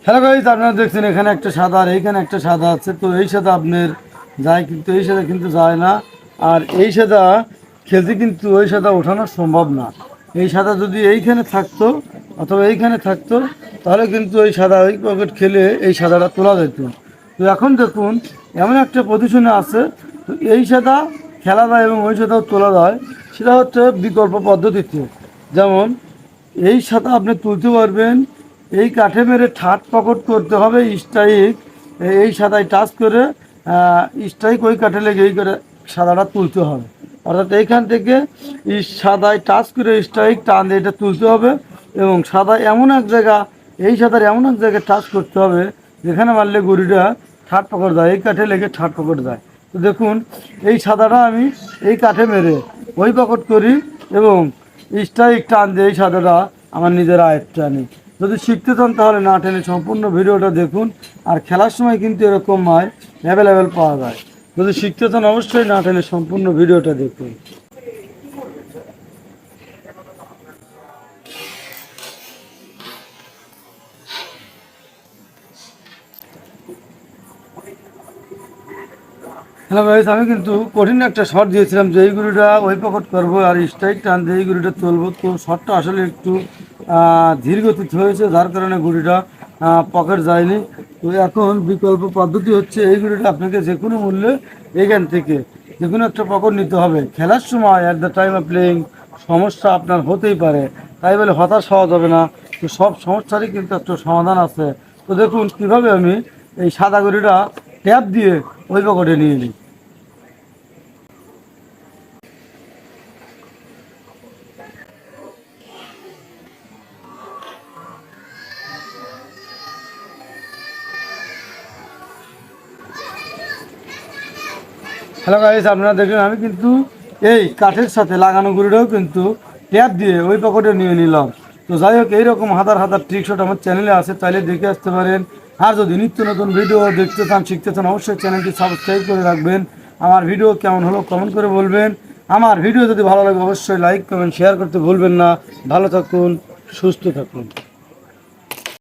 Hello guys, আপনারা দেখছেন এখানে একটা সাদা আর এইখানে একটা সাদা আছে। তো এই সাদা আপনার যায়, কিন্তু এই সাদা কিন্তু যায় না। আর এই সাদা খেলতে কিন্তু ওই সাদা ওঠানো সম্ভব না। এই সাদা যদি এইখানে থাকতো অথবা এইখানে থাকতো, তাহলে কিন্তু ওই সাদা ওই পকেট খেলে এই সাদাটা তোলা যেত। তো এখন দেখুন এমন একটা পজিশনে আছে, তো এই সাদা খেলা যায় এবং ওই সাদাও তোলা যায়। সেটা হচ্ছে বিকল্প পদ্ধতিতে। যেমন এই সাদা আপনি তুলতে পারবেন, এই কাঠে মেরে ঠাট পকট করতে হবে স্ট্রাইক, এই সাদায় টাচ করে স্ট্রাইক ওই কাঠে লেগে এই করে সাদাটা তুলতে হবে। অর্থাৎ এইখান থেকে সাদায় টাচ করে স্ট্রাইক টান দিয়ে এটা তুলতে হবে এবং সাদা এমন এক জায়গা, এই সাদার এমন এক জায়গায় টাচ করতে হবে যেখানে মারলে গড়িটা ঠাট পকড় যায়, এই কাঠে লেগে ঠাট পকড় যায়। তো দেখুন এই সাদাটা আমি এই কাঠে মেরে ওই পকট করি এবং স্ট্রাইক টান দিয়ে এই সাদাটা আমার নিজের আয়ত্তে আনি। যদি শিখতে চান তাহলে না টেনে সম্পূর্ণ ভিডিওটা দেখুন। আর খেলার সময় কিন্তু এরকম মার অ্যাভেলেবেল পাওয়া যায়। যদি শিখতে চান অবশ্যই না টেনে সম্পূর্ণ ভিডিওটা দেখুন। হ্যালো ভাইস, আমি কিন্তু কঠিন একটা শট দিয়েছিলাম যে এই গুলিটা ওই পকেট করবো আর স্ট্রাইক টান দিয়ে এই গুলিটা তুলবো। তো শটটা আসলে একটু ধীর গতিতে হয়েছে, যার কারণে গুলিটা পকেট যায়নি। তো এখন বিকল্প পদ্ধতি হচ্ছে এই গুলিটা আপনাকে যে কোনো মূল্যে এখান থেকে যে কোনো একটা পকেট নিতে হবে। খেলার সময় at the time of playing সমস্যা আপনার হতেই পারে, তাই বলে হতাশ হওয়া যাবে না। তো সব সমস্যারই কিন্তু একটা সমাধান আছে। তো দেখুন কীভাবে আমি এই সাদা গুলিটা ট্যাপ দিয়ে ওই পকেটে নিয়ে নিই। হ্যালো গাইস, আপনারা দেখলেন আমি কিন্তু এই কাঠের সাথে লাগানো গুঁড়িটাও কিন্তু ট্যাপ দিয়ে ওই পকেটে নিয়ে নিলাম। তো যাই হোক, এইরকম হাজার হাজার ট্রিক শট আমার চ্যানেলে আছে, চাইলে দেখে আসতে পারেন। আর যদি নিত্য নতুন ভিডিও দেখতে চান, শিখতে চান, অবশ্যই চ্যানেলটি সাবস্ক্রাইব করে রাখবেন। আমার ভিডিও কেমন হলো কমেন্ট করে বলবেন। আমার ভিডিও যদি ভালো লাগে অবশ্যই লাইক কমেন্ট শেয়ার করতে ভুলবেন না। ভালো থাকুন, সুস্থ থাকুন।